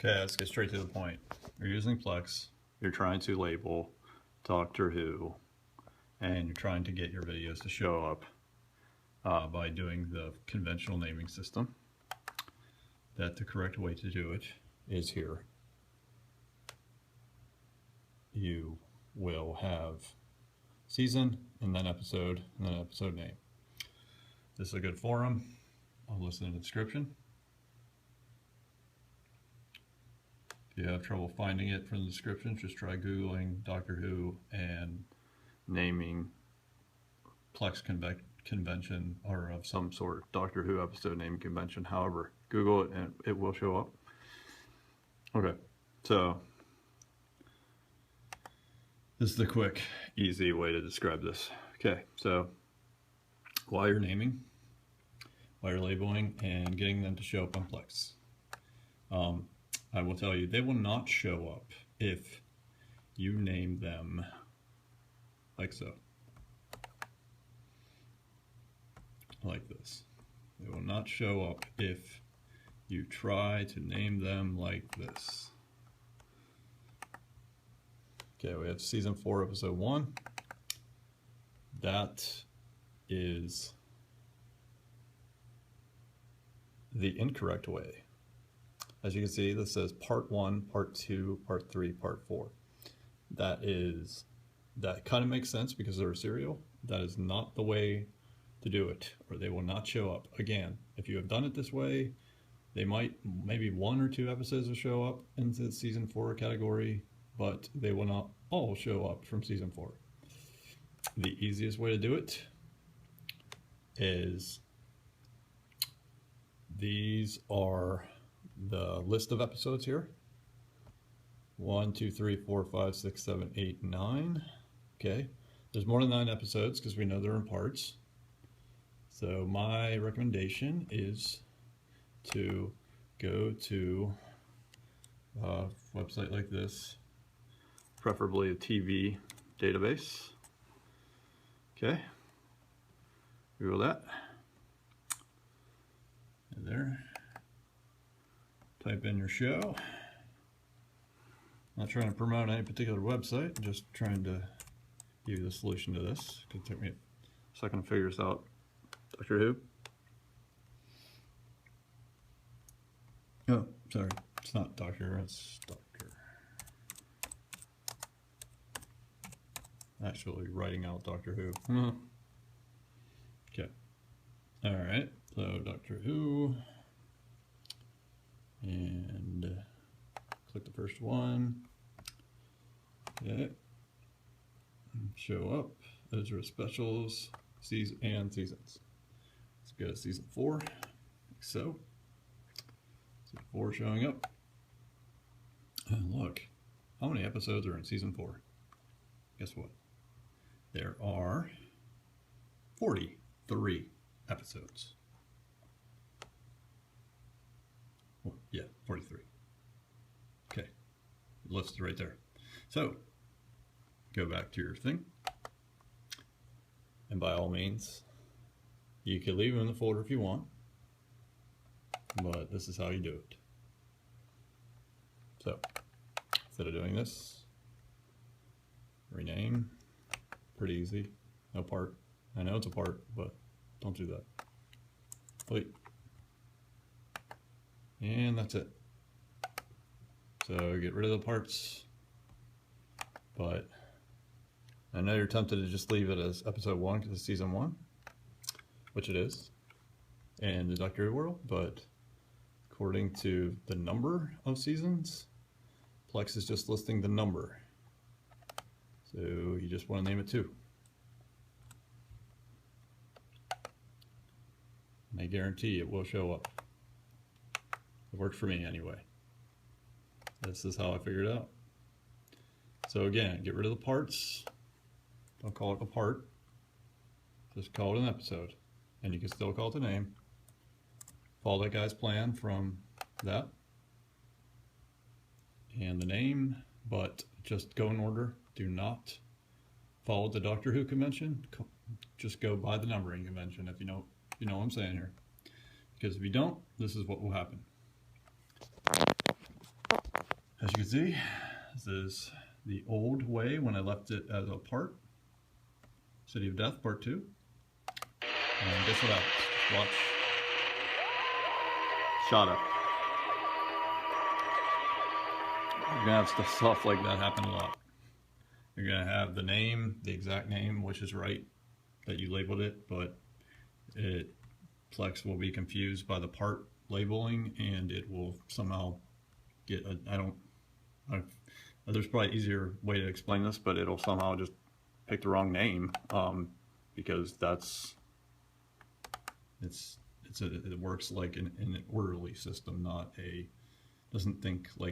Okay, let's get straight to the point. You're using Plex, you're trying to label Doctor Who, and you're trying to get your videos to show up by doing the conventional naming system. That the correct way to do it is here. You will have season, and then episode name. This is a good forum. I'll list in the description. If you have trouble finding it from the description, just try Googling Doctor Who and naming Plex convention or of some sort, Doctor Who episode name convention. However, Google it and it will show up. Okay, so this is the quick, easy way to describe this. Okay, so while you're naming, while you're labeling and getting them to show up on Plex, I will tell you, they will not show up if you name them like so. Like this. They will not show up if you try to name them like this. Okay, we have season 4, episode 1. That is the incorrect way. As you can see, this says part 1, part 2, part 3, part 4. That kind of makes sense because they're a serial. That is not the way to do it, or they will not show up. Again, if you have done it this way, they might, maybe 1 or 2 episodes will show up into the season 4 category, but they will not all show up from season 4. The easiest way to do it is, these are the list of episodes here. 1, 2, 3, 4, 5, 6, 7, 8, 9. Okay, there's more than 9 episodes because we know they're in parts. So my recommendation is to go to a website like this, preferably a TV database. Okay, Google that. And there. Type in your show. Not trying to promote any particular website, just trying to give you the solution to this. It took me a second to figure this out. Doctor Who. Oh, sorry. It's not Doctor, it's Doctor. Actually writing out Doctor Who. Okay. Alright, so Doctor Who. And click the first one. Okay. Show up. Those are specials, season and seasons. Let's go to season 4, like so. Season 4 showing up. And look, how many episodes are in season 4? Guess what? There are 43 episodes. Well, yeah, 43. Okay, listed right there. So, go back to your thing. And by all means, you can leave them in the folder if you want. But this is how you do it. So, instead of doing this, rename. Pretty easy. No part. I know it's a part, but don't do that. Wait. And that's it. So get rid of the parts. But I know you're tempted to just leave it as episode 1 because it's season 1, which it is, in the Doctor Who world, but according to the number of seasons, Plex is just listing the number. So you just want to name it 2. And I guarantee it will show up. It worked for me anyway. This is how I figured it out. So again, get rid of the parts. Don't call it a part. Just call it an episode. And you can still call it a name. Follow that guy's plan from that. And the name, but just go in order. Do not follow the Doctor Who convention. Just go by the numbering convention, if you know what I'm saying here. Because if you don't, this is what will happen. As you can see, this is the old way when I left it as a part. City of Death, Part 2. And guess what happens? Just watch. Shut up. You're gonna have stuff like that happen a lot. You're gonna have the name, the exact name, which is right, that you labeled it, but Plex will be confused by the part labeling, and it will somehow get there's probably an easier way to explain this, but it'll somehow just pick the wrong name, because it works like an orderly system, not doesn't think like